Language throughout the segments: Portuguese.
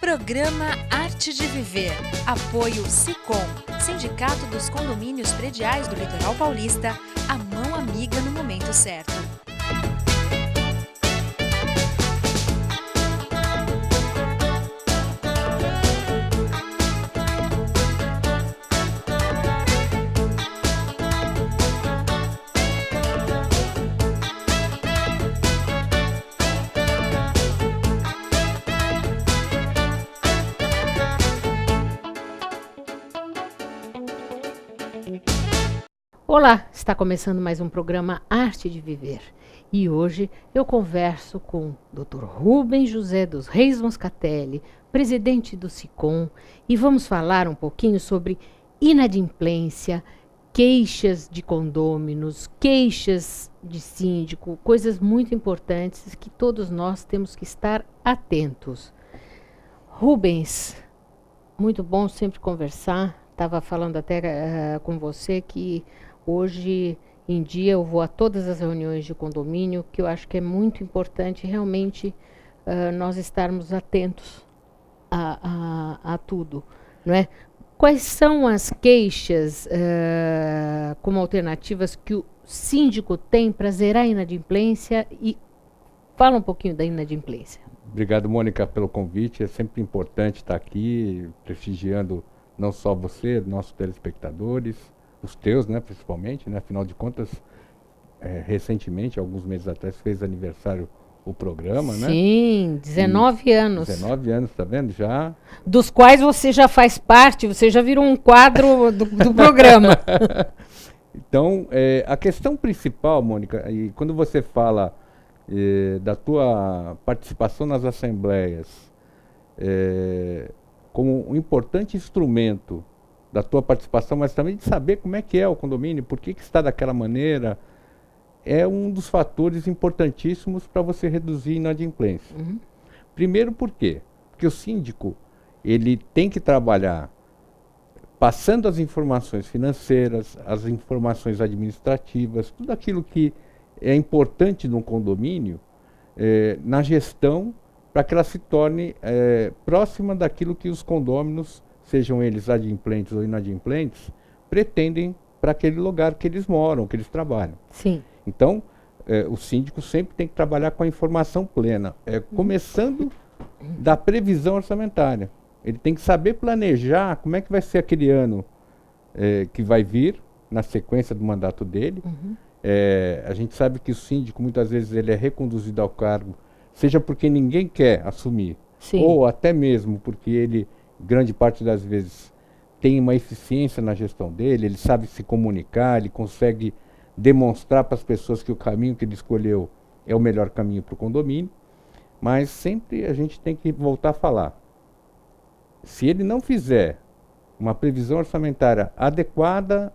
Programa Arte de Viver. Apoio Sicom, Sindicato dos Condomínios Prediais do Litoral Paulista, a mão amiga no momento certo. Olá, está começando mais um programa Arte de Viver e hoje eu converso com o Dr. Rubens José dos Reis Moscatelli, presidente do Sicom, e vamos falar um pouquinho sobre inadimplência, queixas de condôminos, queixas de síndico, coisas muito importantes que todos nós temos que estar atentos. Rubens, muito bom sempre conversar, estava falando até com você que hoje em dia eu vou a todas as reuniões de condomínio, que eu acho que é muito importante realmente nós estarmos atentos a tudo, não é? Quais são as queixas como alternativas que o síndico tem para zerar a inadimplência? E fala um pouquinho da inadimplência. Obrigado, Mônica, pelo convite. É sempre importante estar aqui prestigiando não só você, nossos telespectadores, os teus, né, principalmente, né? Afinal de contas, recentemente, alguns meses atrás, fez aniversário o programa, né? Sim, 19 anos. 19 anos, tá vendo? Já. Dos quais você já faz parte, você já virou um quadro do programa. Então, a questão principal, Mônica, e quando você fala da tua participação nas assembleias como um importante instrumento da tua participação, mas também de saber como é que é o condomínio, por que está daquela maneira, é um dos fatores importantíssimos para você reduzir a inadimplência. Uhum. Primeiro, por quê? Porque o síndico, ele tem que trabalhar passando as informações financeiras, as informações administrativas, tudo aquilo que é importante num condomínio, na gestão, para que ela se torne próxima daquilo que os condôminos, sejam eles adimplentes ou inadimplentes, pretendem para aquele lugar que eles moram, que eles trabalham. Sim. Então, o síndico sempre tem que trabalhar com a informação plena, começando da previsão orçamentária. Ele tem que saber planejar como é que vai ser aquele ano que vai vir, na sequência do mandato dele. Uhum. A gente sabe que o síndico, muitas vezes, ele é reconduzido ao cargo, seja porque ninguém quer assumir, sim, ou até mesmo porque ele, grande parte das vezes, tem uma eficiência na gestão dele, ele sabe se comunicar, ele consegue demonstrar para as pessoas que o caminho que ele escolheu é o melhor caminho para o condomínio, mas sempre a gente tem que voltar a falar. Se ele não fizer uma previsão orçamentária adequada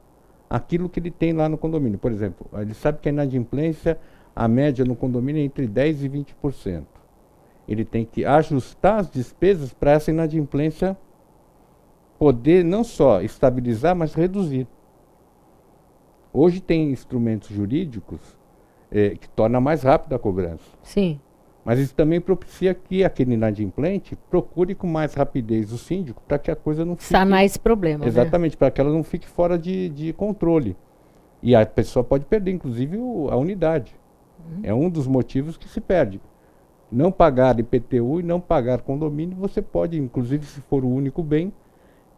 àquilo que ele tem lá no condomínio, por exemplo, ele sabe que a inadimplência, a média no condomínio é entre 10% e 20%. Ele tem que ajustar as despesas para essa inadimplência poder não só estabilizar, mas reduzir. Hoje tem instrumentos jurídicos que tornam mais rápida a cobrança. Sim. Mas isso também propicia que aquele inadimplente procure com mais rapidez o síndico para que a coisa não fique... Sanar esse problema, exatamente, né? Para que ela não fique fora de controle. E a pessoa pode perder, inclusive, a unidade. Uhum. É um dos motivos que se perde. Não pagar IPTU e não pagar condomínio, você pode, inclusive, se for o único bem,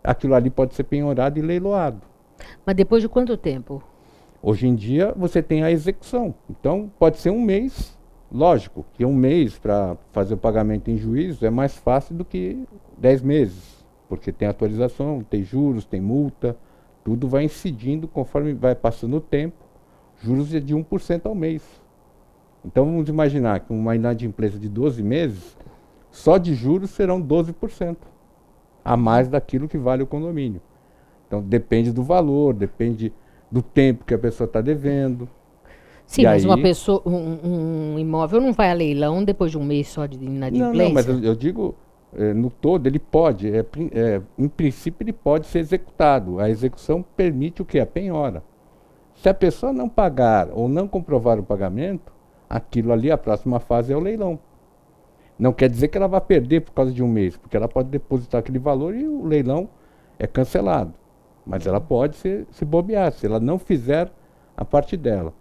aquilo ali pode ser penhorado e leiloado. Mas depois de quanto tempo? Hoje em dia, você tem a execução. Então, pode ser um mês. Lógico que um mês para fazer o pagamento em juízo é mais fácil do que 10 meses, porque tem atualização, tem juros, tem multa, tudo vai incidindo conforme vai passando o tempo. Juros é de 1% ao mês. Então vamos imaginar que uma inadimplência de 12 meses, só de juros serão 12%, a mais daquilo que vale o condomínio. Então depende do valor, depende do tempo que a pessoa está devendo. Sim, mas uma pessoa, um imóvel não vai a leilão depois de um mês só de inadimplência? Não, mas eu digo, no todo, ele pode, em princípio ele pode ser executado. A execução permite o quê? A penhora. Se a pessoa não pagar ou não comprovar o pagamento, aquilo ali, a próxima fase é o leilão. Não quer dizer que ela vai perder por causa de um mês, porque ela pode depositar aquele valor e o leilão é cancelado. Mas ela pode se bobear, se ela não fizer a parte dela.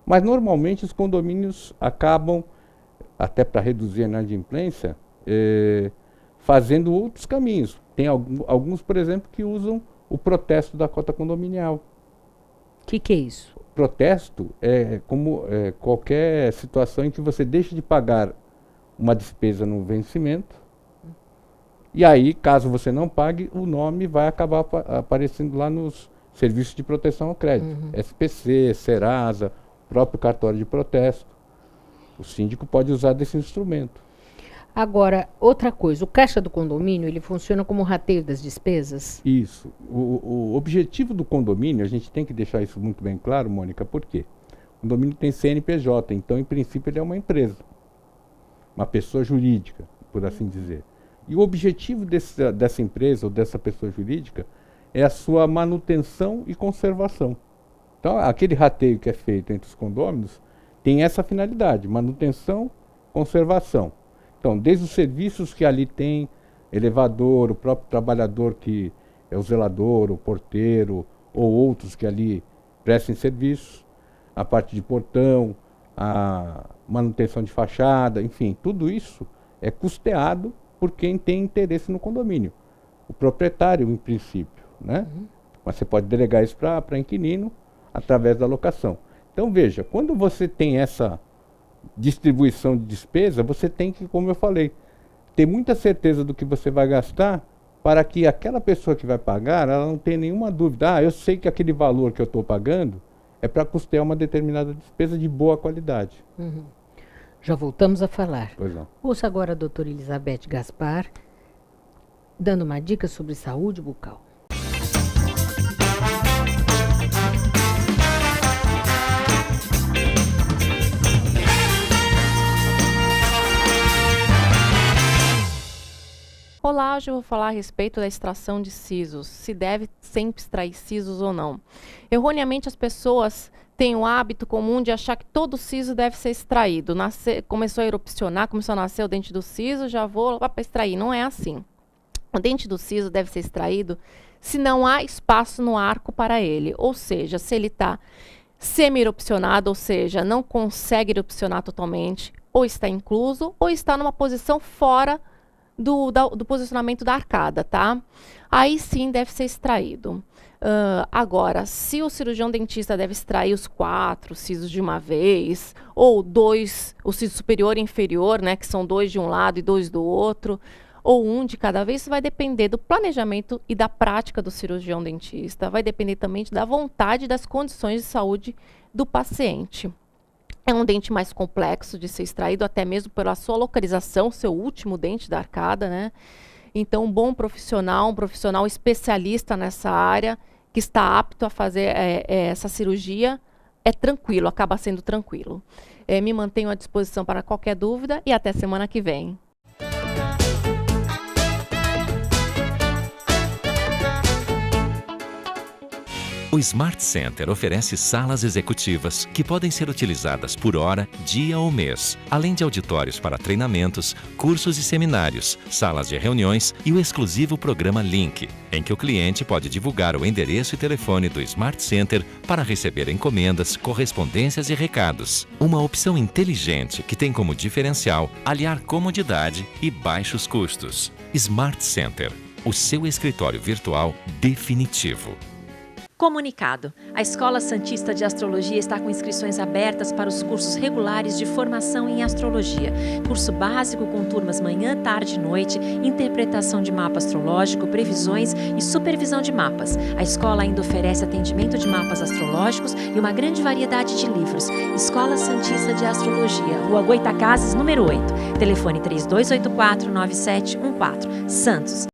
Mas normalmente os condomínios acabam, até para reduzir a inadimplência, fazendo outros caminhos. Tem alguns, por exemplo, que usam o protesto da cota condominial. O que é isso? Protesto é como qualquer situação em que você deixa de pagar uma despesa no vencimento, e aí, caso você não pague, o nome vai acabar aparecendo lá nos serviços de proteção ao crédito. SPC, Serasa, próprio cartório de protesto. O síndico pode usar desse instrumento. Agora, outra coisa, o caixa do condomínio, ele funciona como rateio das despesas? Isso. O objetivo do condomínio, a gente tem que deixar isso muito bem claro, Mônica, por quê? O condomínio tem CNPJ, então, em princípio, ele é uma empresa. Uma pessoa jurídica, por assim dizer. E o objetivo dessa empresa ou dessa pessoa jurídica é a sua manutenção e conservação. Então, aquele rateio que é feito entre os condôminos tem essa finalidade, manutenção, conservação. Então, desde os serviços que ali tem, elevador, o próprio trabalhador que é o zelador, o porteiro, ou outros que ali prestem serviços, a parte de portão, a manutenção de fachada, enfim, tudo isso é custeado por quem tem interesse no condomínio. O proprietário, em princípio, né? Mas você pode delegar isso para inquilino através da locação. Então, veja, quando você tem essa distribuição de despesa, você tem que, como eu falei, ter muita certeza do que você vai gastar para que aquela pessoa que vai pagar, ela não tenha nenhuma dúvida. Eu sei que aquele valor que eu estou pagando é para custear uma determinada despesa de boa qualidade. Já voltamos a falar. Pois não. Ouça agora a doutora Elizabeth Gaspar, dando uma dica sobre saúde bucal. Olá, hoje eu vou falar a respeito da extração de sisos, se deve sempre extrair sisos ou não. Erroneamente as pessoas têm o hábito comum de achar que todo siso deve ser extraído. Começou a erupcionar, começou a nascer o dente do siso, já vou lá para extrair. Não é assim. O dente do siso deve ser extraído se não há espaço no arco para ele, ou seja, se ele está semi-erupcionado, ou seja, não consegue erupcionar totalmente, ou está incluso, ou está numa posição fora do posicionamento da arcada, tá? Aí sim deve ser extraído. Agora, se o cirurgião dentista deve extrair os 4 sisos de uma vez, ou 2, o siso superior e inferior, né, que são 2 de um lado e 2 do outro, ou 1 de cada vez, isso vai depender do planejamento e da prática do cirurgião dentista. Vai depender também da vontade e das condições de saúde do paciente. É um dente mais complexo de ser extraído, até mesmo pela sua localização, seu último dente da arcada, né? Então, um bom profissional, um profissional especialista nessa área, que está apto a fazer essa cirurgia, é tranquilo, acaba sendo tranquilo. Me mantenho à disposição para qualquer dúvida e até semana que vem. O Smart Center oferece salas executivas que podem ser utilizadas por hora, dia ou mês, além de auditórios para treinamentos, cursos e seminários, salas de reuniões e o exclusivo programa Link, em que o cliente pode divulgar o endereço e telefone do Smart Center para receber encomendas, correspondências e recados. Uma opção inteligente que tem como diferencial aliar comodidade e baixos custos. Smart Center, o seu escritório virtual definitivo. Comunicado. A Escola Santista de Astrologia está com inscrições abertas para os cursos regulares de formação em astrologia. Curso básico com turmas manhã, tarde e noite, interpretação de mapa astrológico, previsões e supervisão de mapas. A escola ainda oferece atendimento de mapas astrológicos e uma grande variedade de livros. Escola Santista de Astrologia, Rua Goitacazes, número 8. Telefone 3284-9714. Santos.